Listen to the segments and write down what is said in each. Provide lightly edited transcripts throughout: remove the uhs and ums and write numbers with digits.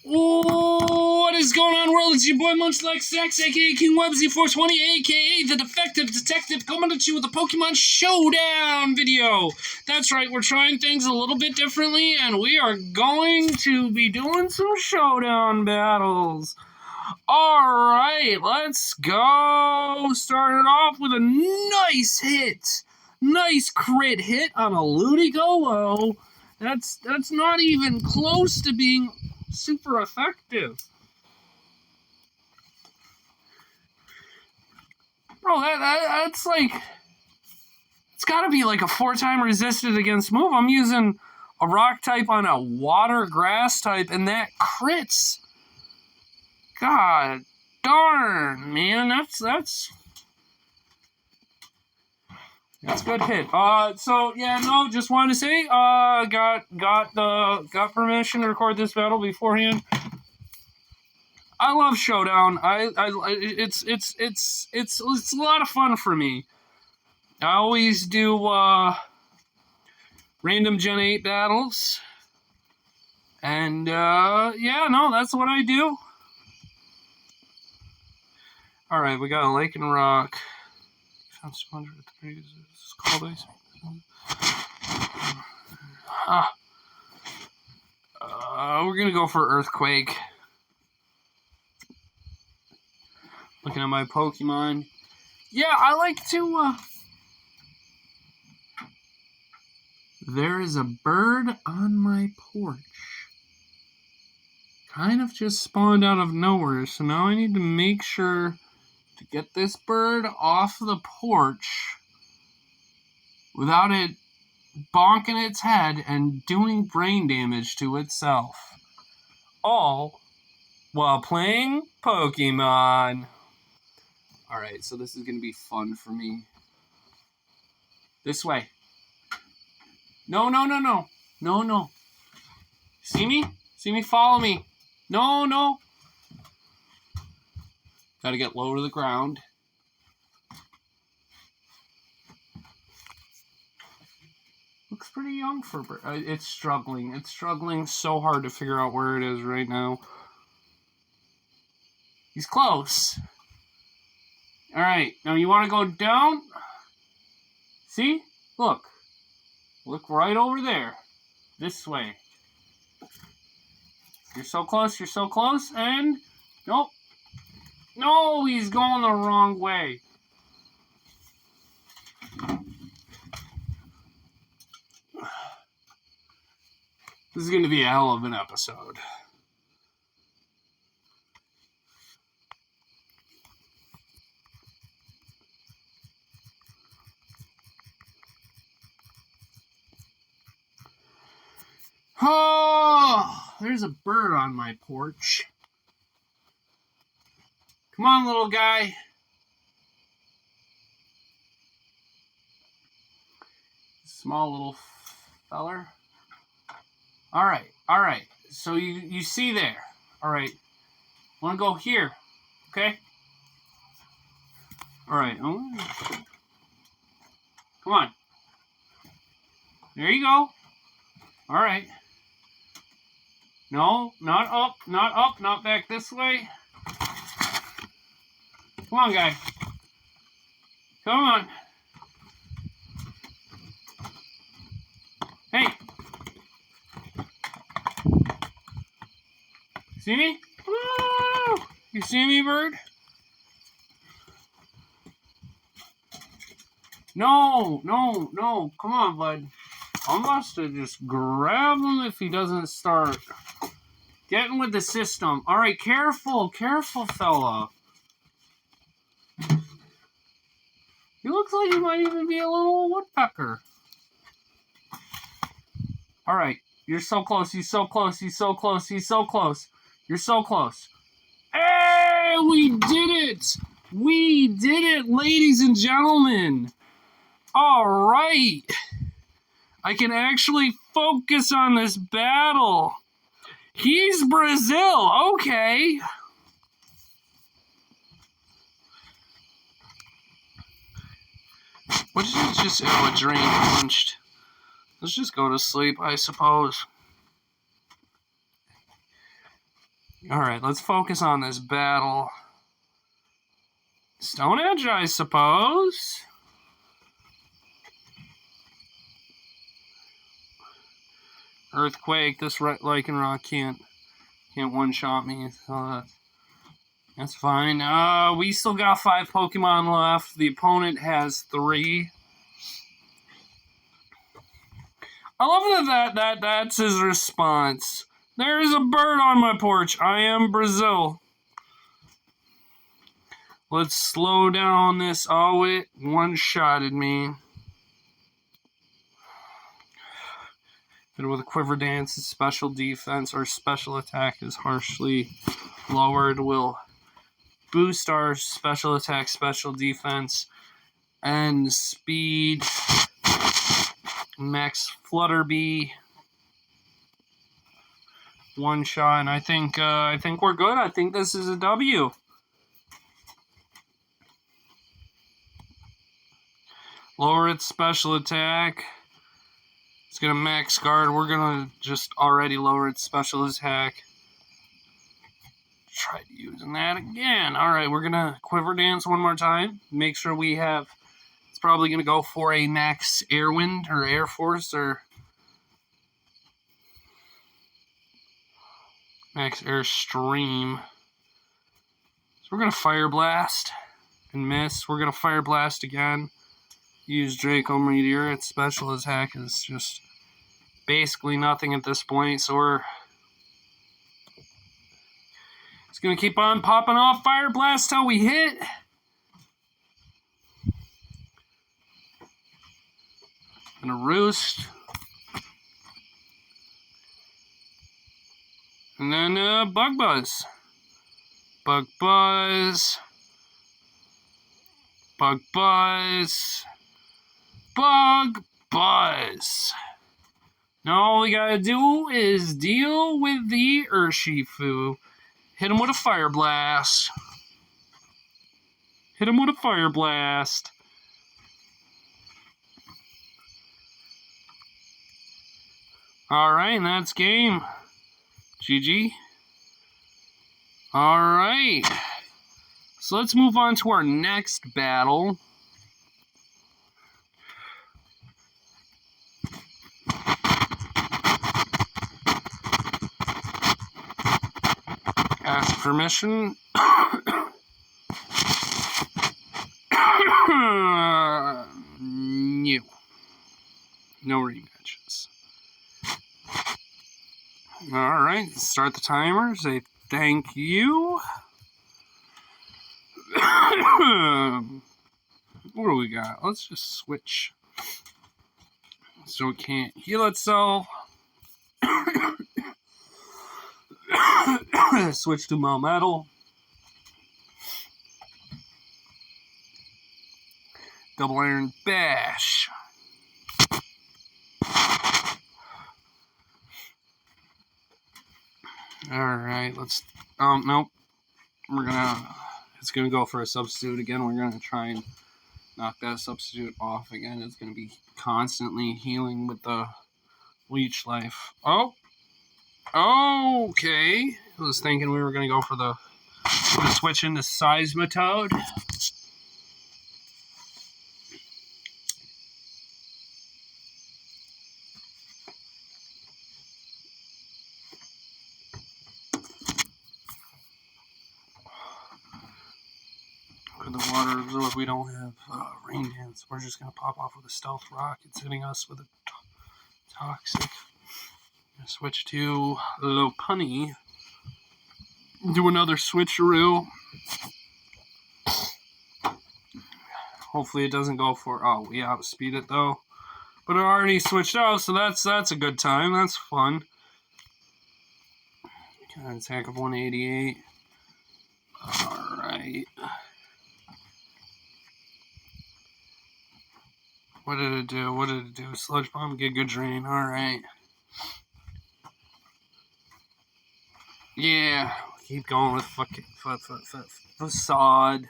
Ooh, what is going on, world? It's your boy Munchlax Sax, aka King Websy 420, aka the Defective Detective, coming at you with a Pokemon Showdown video. That's right, we're trying things a little bit differently, and we are going to be doing some Showdown battles. Alright, let's go. Starting off with a nice hit. Nice crit hit on a Ludigolo. That's not even close to being super effective. Bro, that's like... It's gotta be like a 4-time resisted against move. I'm using a rock type on a water grass type, and that crits. God darn, man. That's good hit. So yeah, no, just wanted to say, got permission to record this battle beforehand. I love Showdown. It's a lot of fun for me. I always do random Gen 8 battles, and yeah, no, that's what I do. All right, we got a Lake and Rock. We're gonna go for Earthquake. Looking at my Pokemon. Yeah, I like to, There is a bird on my porch. Kind of just spawned out of nowhere, so now I need to make sure to get this bird off the porch without it bonking its head and doing brain damage to itself. All while playing Pokemon. Alright, so this is going to be fun for me. This way. No. No. See me? See me? Follow me. No. Gotta get low to the ground. Looks pretty young for bird. It's struggling. It's struggling so hard to figure out where it is right now. He's close. Alright, now you want to go down? See? Look. Look right over there. This way. You're so close, and... Nope. No, he's going the wrong way. This is going to be a hell of an episode. Oh, there's a bird on my porch. Come on, little guy. Small little feller. All right. So you see there. All right. Want to go here, okay? All right. Come on. There you go. All right. No, not up, not back this way. Come on, guy. Come on. Hey. See me? Woo! You see me, bird? No. Come on, bud. I'm about to just grab him if he doesn't start getting with the system. All right, careful, fella. He looks like he might even be a little woodpecker. All right, you're so close. You're so close, Hey, we did it, ladies and gentlemen. All right. I can actually focus on this battle. He's Brazil. Okay. What did you just... Oh, a drain punched. Let's just go to sleep, I suppose. Alright, let's focus on this battle. Stone Edge, I suppose. Earthquake, this Lycanroc can't one-shot me, so that's fine. We still got 5 Pokemon left. The opponent has 3. I love that's his response. There's a bird on my porch. I am Brazil. Let's slow down this. Oh, it one-shotted me. Hit it with a Quiver Dance. Special defense or special attack is harshly lowered. Will boost our special attack, special defense, and speed. Max Flutterby. One shot, and I think we're good. I think this is a W. Lower its special attack. It's gonna max guard. We're gonna just already lower its special attack. Try using that again. Alright, we're gonna Quiver Dance one more time. Make sure we have. It's probably gonna go for a max Air Wind or Air Force or max Air Stream. So we're gonna Fire Blast and miss. We're gonna Fire Blast again. Use Draco Meteor. Its special attack is just basically nothing at this point, so it's gonna keep on popping off Fire Blast till we hit. And a Roost. And then Bug Buzz. Bug Buzz. Bug Buzz. Bug Buzz. Now all we gotta do is deal with the Urshifu. Hit him with a Fire Blast. Hit him with a Fire Blast. Alright, and that's game. GG. Alright. So let's move on to our next battle. Ask permission. No rematches. Alright, start the timer. Say thank you. What do we got? Let's just switch. So it can't heal itself. Switch to Melmetal. Double Iron Bash. Alright, let's... nope. It's gonna go for a substitute again. We're gonna try and knock that substitute off again. It's gonna be constantly healing with the Leech Life. Oh! Okay. I was thinking we were gonna go for the switch into Seismitoad. The water absorb. We don't have Rain Dance. We're just gonna pop off with a Stealth Rock. It's hitting us with a Toxic. Switch to Lopunny. Do another switcheroo. Hopefully it doesn't go for. Oh, we outspeed it though. But it already switched out, so that's a good time. That's fun. Attack of 188. All right. What did it do? What did it do? Sludge Bomb, get good drain. Alright. Yeah. Keep going with Facade.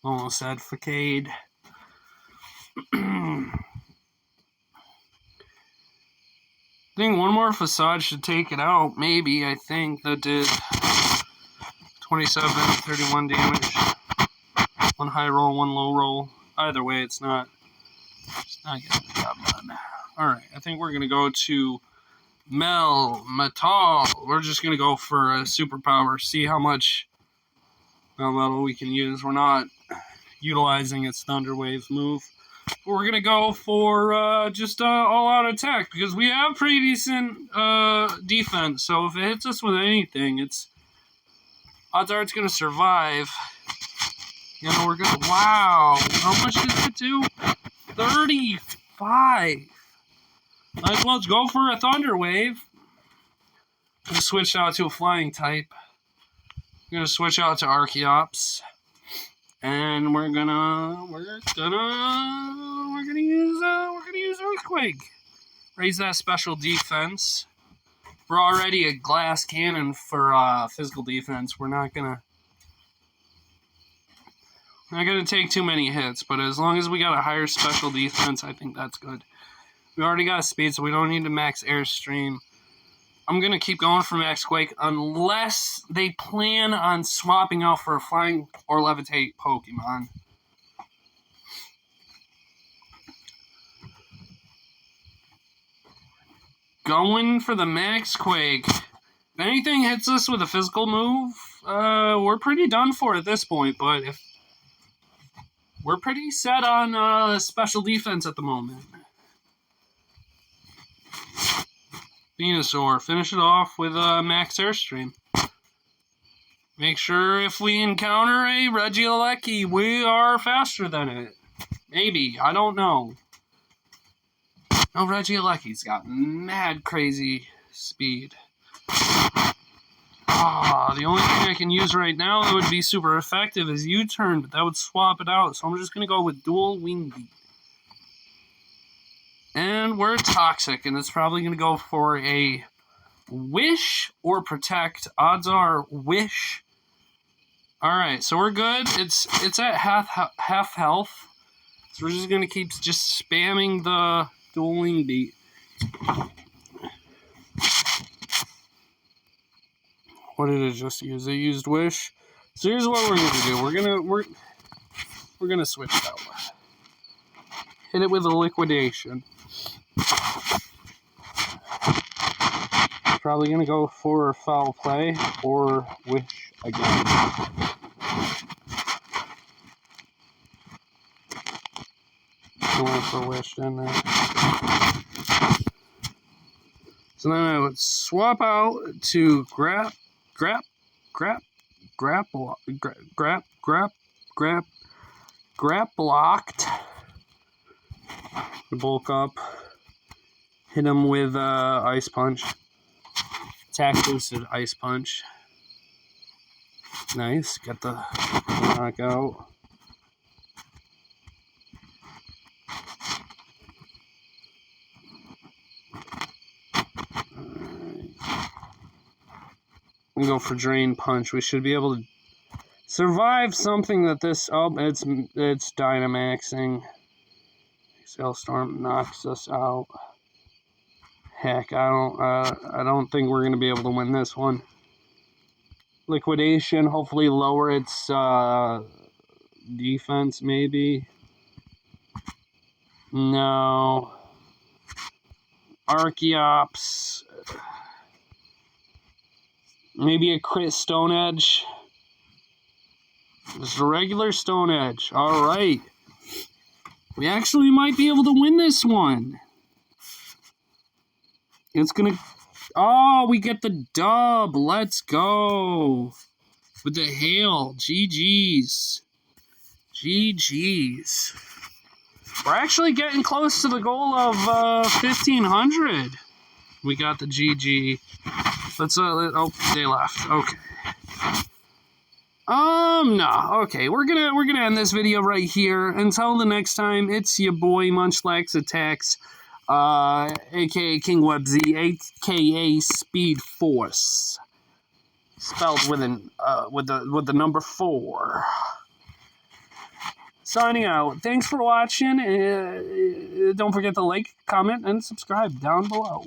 Almost said Facade. think one more facade should take it out. Maybe, I think. That did 27, 31 damage. One high roll, one low roll. Either way, it's not getting the job done. Alright, I think we're going to go to Metal. We're just going to go for a superpower. See how much metal we can use. We're not utilizing its Thunder Wave move. But we're going to go for just all-out attack because we have pretty decent defense. So if it hits us with anything, odds are it's going to survive. You know, we're going to... Wow. How much did it do? 35. Might as well go for a Thunder Wave. I'm going to switch out to a flying type. I'm going to switch out to Archeops. And we're gonna use Earthquake. Raise that special defense. We're already a glass cannon for physical defense. We're not gonna take too many hits, but as long as we got a higher special defense, I think that's good. We already got speed, so we don't need to max Airstream. I'm going to keep going for Max Quake unless they plan on swapping out for a Flying or Levitate Pokemon. Going for the Max Quake. If anything hits us with a physical move, we're pretty done for at this point, but if we're pretty set on special defense at the moment. Venusaur, finish it off with Max Airstream. Make sure if we encounter a Regieleki, we are faster than it. Maybe, I don't know. No, Regieleki's got mad crazy speed. The only thing I can use right now that would be super effective is U-turn, but that would swap it out. So I'm just going to go with Dual Wing Beat. And we're toxic, and it's probably going to go for a Wish or Protect. Odds are Wish. Alright, so we're good. It's at half health. So we're just going to keep just spamming the Dual Wing Beat. What did it just use? It used Wish. So here's what we're going to do. We're going to switch it out. Hit it with a Liquidation. Probably going to go for Foul Play or Wish again. Going for Wish in there. So then I would swap out to Grapplocked. Bulk up. Hit him with Ice Punch. Attack boosted Ice Punch. Nice. Get the knockout. We go for Drain Punch. We should be able to survive something that this... Oh, it's Dynamaxing. Hailstorm knocks us out. Heck, I don't think we're going to be able to win this one. Liquidation, hopefully lower its defense, maybe. No. Archeops. Maybe a crit Stone Edge. Just a regular Stone Edge. Alright. We actually might be able to win this one. It's gonna... Oh, we get the dub. Let's go. With the hail. GG's. GG's. We're actually getting close to the goal of 1,500. We got the GG. Let's, oh, they left. Okay. No. Okay, we're gonna end this video right here. Until the next time, it's your boy Munchlax Attacks, aka King Webz, aka Speed Force, spelled with the number 4. Signing out. Thanks for watching. Don't forget to like, comment, and subscribe down below.